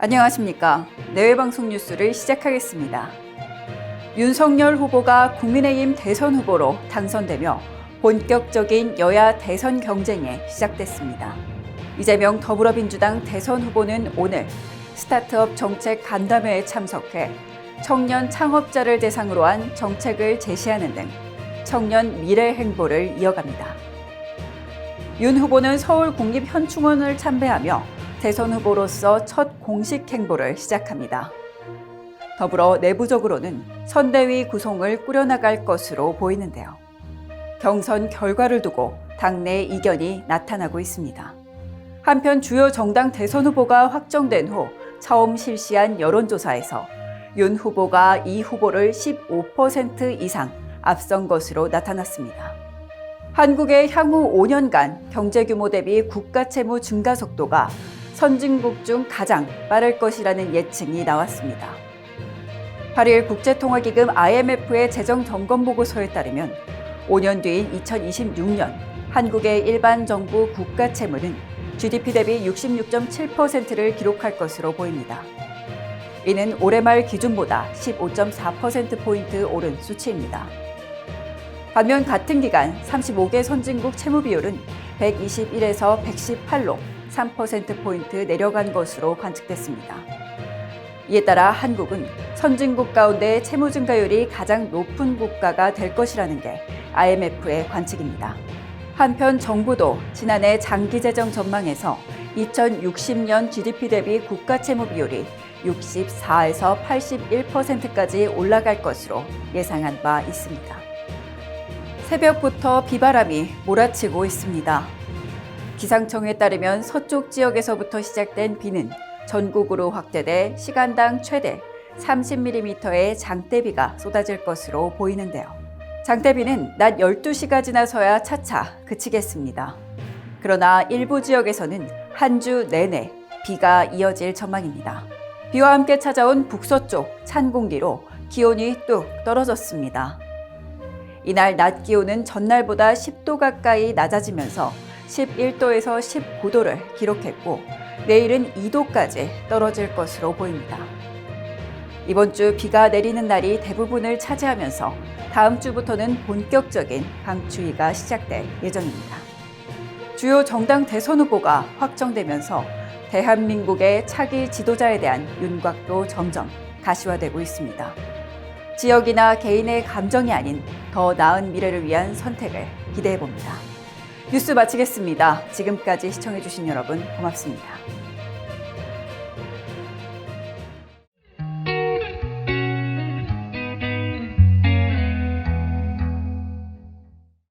안녕하십니까. 내외방송 뉴스를 시작하겠습니다. 윤석열 후보가 국민의힘 대선 후보로 당선되며 본격적인 여야 대선 경쟁에 시작됐습니다. 이재명 더불어민주당 대선 후보는 오늘 스타트업 정책 간담회에 참석해 청년 창업자를 대상으로 한 정책을 제시하는 등 청년 미래 행보를 이어갑니다. 윤 후보는 서울국립현충원을 참배하며 대선 후보로서 첫 공식 행보를 시작합니다. 더불어 내부적으로는 선대위 구성을 꾸려나갈 것으로 보이는데요. 경선 결과를 두고 당내 이견이 나타나고 있습니다. 한편 주요 정당 대선 후보가 확정된 후 처음 실시한 여론조사에서 윤 후보가 이 후보를 15% 이상 앞선 것으로 나타났습니다. 한국의 향후 5년간 경제규모 대비 국가채무 증가 속도가 선진국 중 가장 빠를 것이라는 예측이 나왔습니다. 8일 국제통화기금 IMF의 재정점검보고서에 따르면 5년 뒤인 2026년 한국의 일반 정부 국가채무는 GDP 대비 66.7%를 기록할 것으로 보입니다. 이는 올해 말 기준보다 15.4%포인트 오른 수치입니다. 반면 같은 기간 35개 선진국 채무 비율은 121에서 118로 3%포인트 내려간 것으로 관측됐습니다. 이에 따라 한국은 선진국 가운데 채무 증가율이 가장 높은 국가가 될 것이라는 게 IMF의 관측입니다. 한편 정부도 지난해 장기재정 전망에서 2060년 GDP 대비 국가 채무 비율이 64에서 81%까지 올라갈 것으로 예상한 바 있습니다. 새벽부터 비바람이 몰아치고 있습니다. 기상청에 따르면 서쪽 지역에서부터 시작된 비는 전국으로 확대돼 시간당 최대 30mm의 장대비가 쏟아질 것으로 보이는데요. 장대비는 낮 12시가 지나서야 차차 그치겠습니다. 그러나 일부 지역에서는 한 주 내내 비가 이어질 전망입니다. 비와 함께 찾아온 북서쪽 찬 공기로 기온이 뚝 떨어졌습니다. 이날 낮 기온은 전날보다 10도 가까이 낮아지면서 11도에서 19도를 기록했고 내일은 2도까지 떨어질 것으로 보입니다. 이번 주 비가 내리는 날이 대부분을 차지하면서 다음 주부터는 본격적인 강추위가 시작될 예정입니다. 주요 정당 대선 후보가 확정되면서 대한민국의 차기 지도자에 대한 윤곽도 점점 가시화되고 있습니다. 지역이나 개인의 감정이 아닌 더 나은 미래를 위한 선택을 기대해봅니다. 뉴스 마치겠습니다. 지금까지 시청해주신 여러분 고맙습니다.